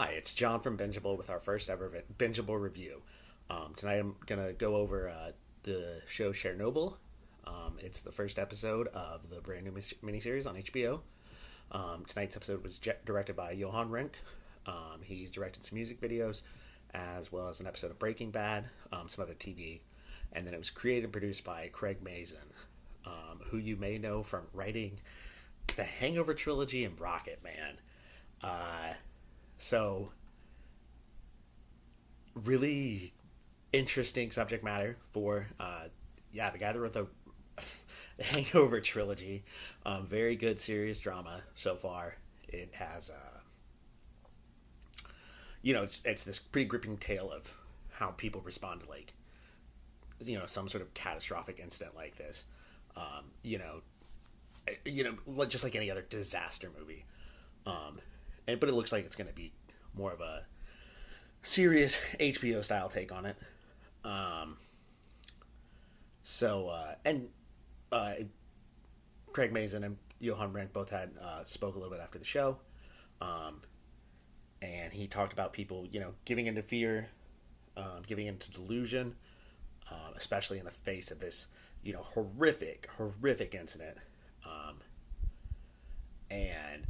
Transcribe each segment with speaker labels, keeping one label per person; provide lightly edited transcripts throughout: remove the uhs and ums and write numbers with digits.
Speaker 1: Hi, it's John from Bingable with our first ever Bingable review. Tonight I'm going to go over the show Chernobyl. It's the first episode of the brand new miniseries on HBO. Tonight's episode was directed by John Renck. He's directed some music videos as well as an episode of Breaking Bad, some other TV. And then it was created and produced by Craig Mazin, who you may know from writing the Hangover trilogy and Rocket Man. So, really interesting subject matter for, the guy that wrote the Hangover trilogy. Very good, serious drama so far. It has, it's this pretty gripping tale of how people respond to, some sort of catastrophic incident like this. Just like any other disaster movie. But it looks like it's going to be more of a serious HBO style take on it. Craig Mazin and Johan Renck both had spoke a little bit after the show, and he talked about people, giving into fear, giving into delusion, especially in the face of this, horrific incident, and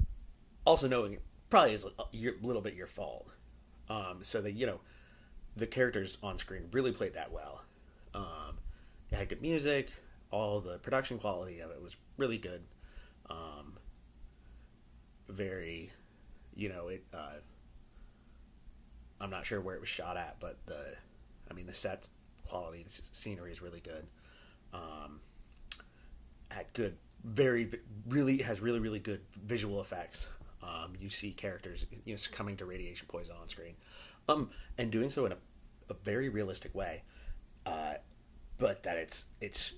Speaker 1: also knowing it probably is a little bit your fault. So that the characters on screen really played that well. It had good music. All the production quality of it was really good. Very, it. I'm not sure where it was shot at, but the set quality, the scenery is really good. Had good, really has really good visual effects. You see characters, succumbing to radiation poison on screen, and doing so in a very realistic way, but that it's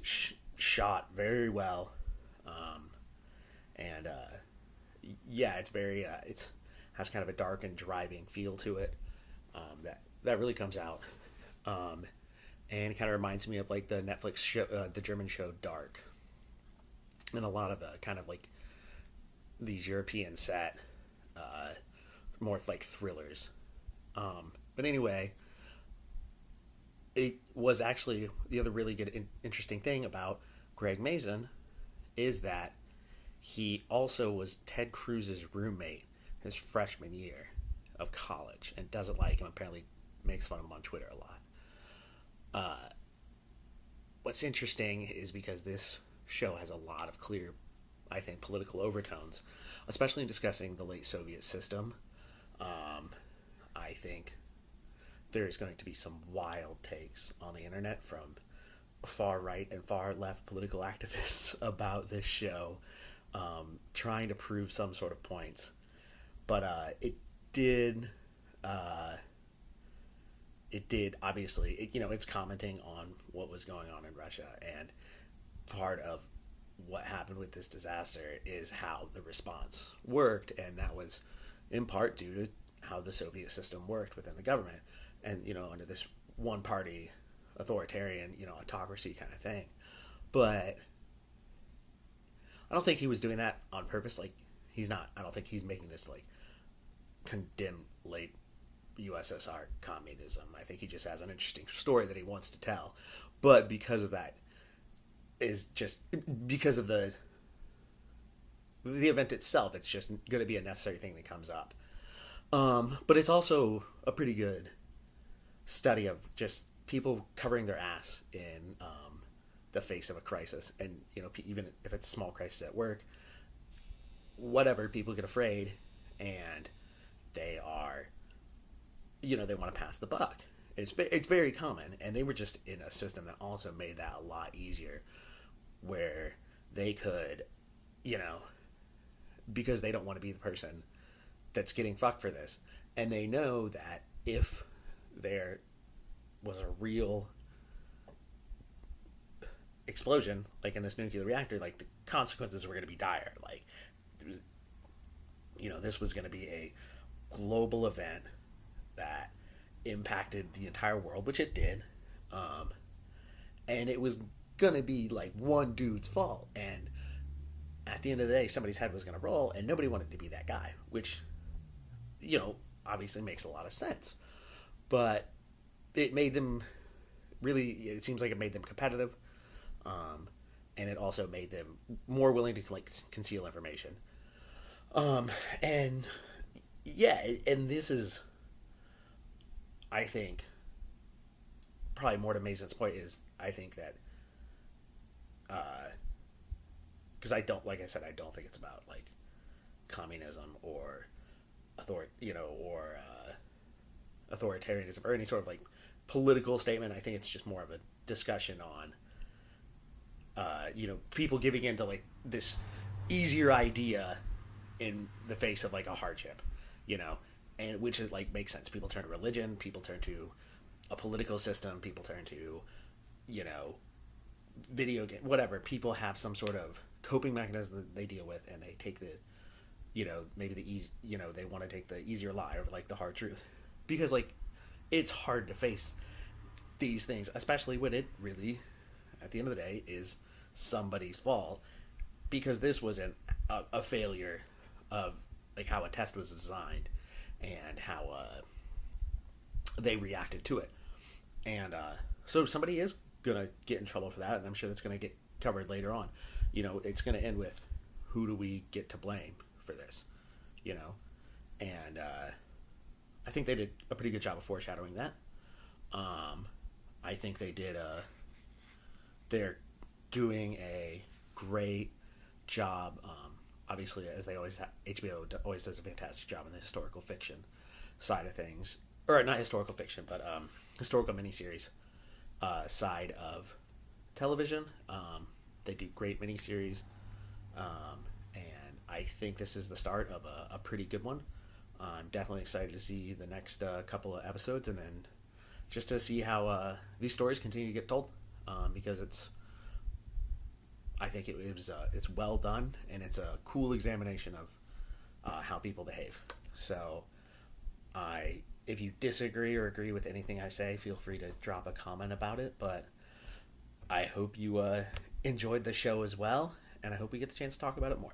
Speaker 1: shot very well, and it's very it's has kind of a dark and driving feel to it, that really comes out, and it kind of reminds me of like the Netflix show, the German show Dark, and a lot of kind of like these European set, more like thrillers. But anyway, it was actually the other really good, interesting thing about Craig Mazin is that he also was Ted Cruz's roommate his freshman year of college and doesn't like him. Apparently, makes fun of him on Twitter a lot. What's interesting is because this show has a lot of clear, I think, political overtones, especially in discussing the late Soviet system. I think there's going to be some wild takes on the internet from far right and far left political activists about this show, trying to prove some sort of points. But it did obviously, it's commenting on what was going on in Russia, and part of what happened with this disaster is how the response worked, and that was in part due to how the Soviet system worked within the government, and under this one party authoritarian autocracy kind of thing. But I don't think he was doing that on purpose. Like, he's not. I don't think he's making this like condemn late USSR communism. I think he just has an interesting story that he wants to tell, but because of that, is just because of the event itself, it's just going to be a necessary thing that comes up. But it's also a pretty good study of just people covering their ass in the face of a crisis, and even if it's a small crisis at work, whatever, people get afraid, and they are, they want to pass the buck. It's very common, and they were just in a system that also made that a lot easier, where they could, because they don't want to be the person that's getting fucked for this, and they know that if there was a real explosion, like in this nuclear reactor, like the consequences were going to be dire. Like, this was going to be a global event that impacted the entire world, which it did, and it was gonna be like one dude's fault, and at the end of the day somebody's head was gonna roll, and nobody wanted to be that guy, which obviously makes a lot of sense. But it made them really, it seems like it made them competitive. And it also made them more willing to like conceal information. And yeah, and this is, I think, probably more to Mason's point is I think that, because I don't, like I said, I don't think it's about like communism or authoritarianism or any sort of like political statement. I think it's just more of a discussion on, people giving into like this easier idea in the face of like a hardship, and which is like makes sense. People turn to religion, people turn to a political system, people turn to, video game, whatever. People have some sort of coping mechanism that they deal with, and they take the, maybe the easy, they want to take the easier lie over like the hard truth, because like it's hard to face these things, especially when it really, at the end of the day, is somebody's fault, because this was a failure of like how a test was designed and how they reacted to it, and so somebody is gonna get in trouble for that, and I'm sure that's gonna get covered later on. It's gonna end with who do we get to blame for this, and I think they did a pretty good job of foreshadowing that. I think they did they're doing a great job. Obviously, as they always HBO always does a fantastic job in the historical fiction side of things, or not historical fiction, but historical miniseries side of television. They do great miniseries, and I think this is the start of a pretty good one. I'm definitely excited to see the next couple of episodes, and then just to see how these stories continue to get told, because I think it's well done, and it's a cool examination of how people behave. So, if you disagree or agree with anything I say, feel free to drop a comment about it. But I hope you enjoyed the show as well, and I hope we get the chance to talk about it more.